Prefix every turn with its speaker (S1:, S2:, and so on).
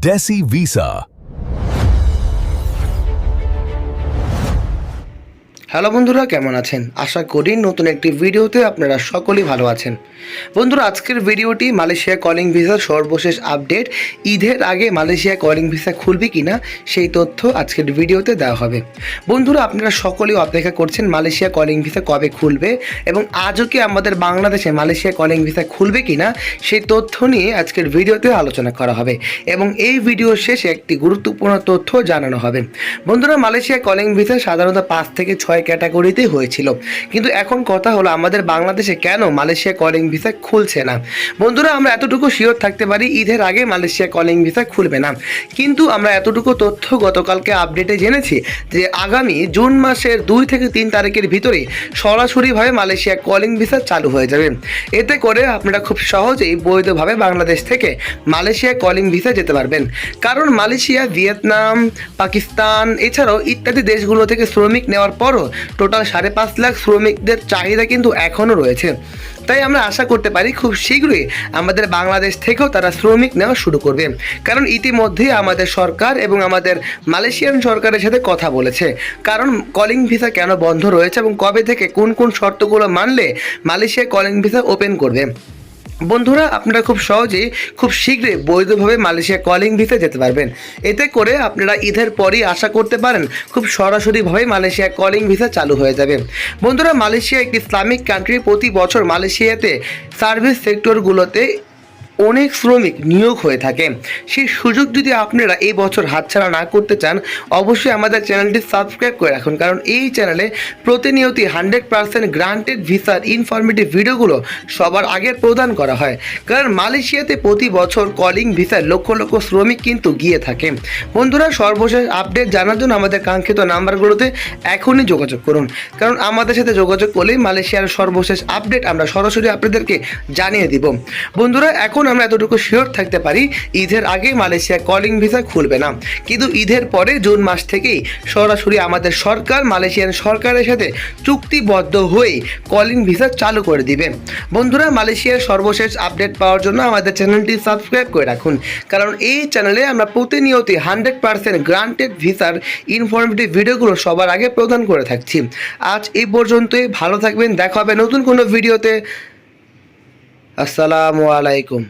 S1: Desi Visa।
S2: Hello বন্ধুরা, কেমন আছেন? আশা করি নতুন একটি ভিডিওতে আপনারা সকলেই ভালো আছেন। বন্ধুরা, আজকের ভিডিওটি মালয়েশিয়া কলিং ভিসার সর্বশেষ আপডেট। ঈদের আগে মালয়েশিয়া কলিং ভিসা খুলবে কিনা সেই তথ্য আজকের ভিডিওতে দেওয়া হবে। বন্ধুরা, আপনারা সকলেই অপেক্ষা করছেন মালয়েশিয়া কলিং ভিসা কবে খুলবে এবং আজও কি আমাদের বাংলাদেশে মালয়েশিয়া কলিং ভিসা খুলবে কিনা সেই তথ্য নিয়ে আজকের ভিডিওতে আলোচনা করা হবে এবং এই ভিডিও শেষে একটি গুরুত্বপূর্ণ তথ্য জানানো হবে। বন্ধুরা, মালয়েশিয়া কলিং ভিসা সাধারণত 5 থেকে 6 ক্যাটাগরিতেই হয়েছিল, কিন্তু এখন কথা হলো আমাদের বাংলাদেশে কেন মালয়েশিয়া কলিং ভিসা খুলছে না। বন্ধুরা, আমরা এতটুকু শিওর থাকতে পারি ঈদের আগে মালয়েশিয়া কলিং ভিসা খুলবে না, কিন্তু আমরা এতটুকু তথ্য গতকালকে আপডেটে জেনেছি যে আগামী জুন মাসের 2 থেকে 3 তারিখের ভিতরে সরাসরিভাবে মালয়েশিয়া কলিং ভিসা চালু হয়ে যাবে। এতে করে আপনারা খুব সহজেই বৈধভাবে বাংলাদেশ থেকে মালয়েশিয়া কলিং ভিসা যেতে পারবেন, কারণ মালয়েশিয়া, ভিয়েতনাম, পাকিস্তান এছাড়াও ইত্যাদি দেশগুলো থেকে শ্রমিক নেওয়ার পরও টোটাল 5.5 লাখ শ্রমিকদের চাহিদা কিন্তু এখনও রয়েছে। তাই আমরা আশা করতে পারি খুব শীঘ্রই আমাদের বাংলাদেশ থেকেও তারা শ্রমিক নেওয়া শুরু করবে, কারণ ইতিমধ্যেই আমাদের সরকার এবং আমাদের মালয়েশিয়ান সরকারের সাথে কথা বলেছে কারণ কলিং ভিসা কেন বন্ধ রয়েছে এবং কবে থেকে কোন কোন শর্তগুলো মানলে মালয়েশিয়া কলিং ভিসা ওপেন করবে। বন্ধুরা, আপনারা খুব সহজেই খুব শীঘ্রই বৈধভাবে মালয়েশিয়া কলিং ভিসা যেতে পারবেন। এতে করে আপনারা ঈদের পরই আশা করতে পারেন খুব সরাসরিভাবে মালয়েশিয়া কলিং ভিসা চালু হয়ে যাবে। বন্ধুরা, মালয়েশিয়া একটি ইসলামিক কান্ট্রি। প্রতি বছর মালয়েশিয়াতে সার্ভিস সেক্টরগুলোতে অনেক শ্রমিক নিয়োগ হয়ে থাকে। সেই সুযোগ যদি আপনারা এই বছর হাতছাড়া না করতে চান, অবশ্যই আমাদের চ্যানেলটি সাবস্ক্রাইব করে রাখুন, কারণ এই চ্যানেলে প্রতিনিয়তই 100% গ্রান্টেড ভিসার ইনফরমেটিভ ভিডিওগুলো সবার আগে প্রদান করা হয়। কারণ মালয়েশিয়াতে প্রতি বছর কলিং ভিসায় লক্ষ লক্ষ শ্রমিক কিন্তু গিয়ে থাকে। বন্ধুরা, সর্বশেষ আপডেট জানার জন্য আমাদের কাঙ্ক্ষিত নাম্বারগুলোতে এখনই যোগাযোগ করুন, কারণ আমাদের সাথে যোগাযোগ করলেই মালয়েশিয়ার সর্বশেষ আপডেট আমরা সরাসরি আপনাদেরকে জানিয়ে দিব। বন্ধুরা, এখন আমরা এতটুকু শিওর থাকতে পারি ঈদের আগে মালয়েশিয়া কলিং ভিসা খুলবে না, কিন্তু ঈদের পরে জুন মাস থেকেই সরাসরি আমাদের সরকার মালয়েশিয়ান সরকারের সাথে চুক্তিবদ্ধ হয়ে কলিং ভিসা চালু করে দিবে। বন্ধুরা, মালয়েশিয়ার সর্বশেষ আপডেট পাওয়ার জন্য আমাদের চ্যানেলটি সাবস্ক্রাইব করে রাখুন, কারণ এই চ্যানেলে আমরা প্রতিনিয়তই 100% গ্রান্টেড ভিসার ইনফরমেটিভ ভিডিওগুলো সবার আগে প্রদান করে থাকছি। আজ এই পর্যন্তই, ভালো থাকবেন, দেখা হবে নতুন কোনো ভিডিওতে। আসসালামু আলাইকুম।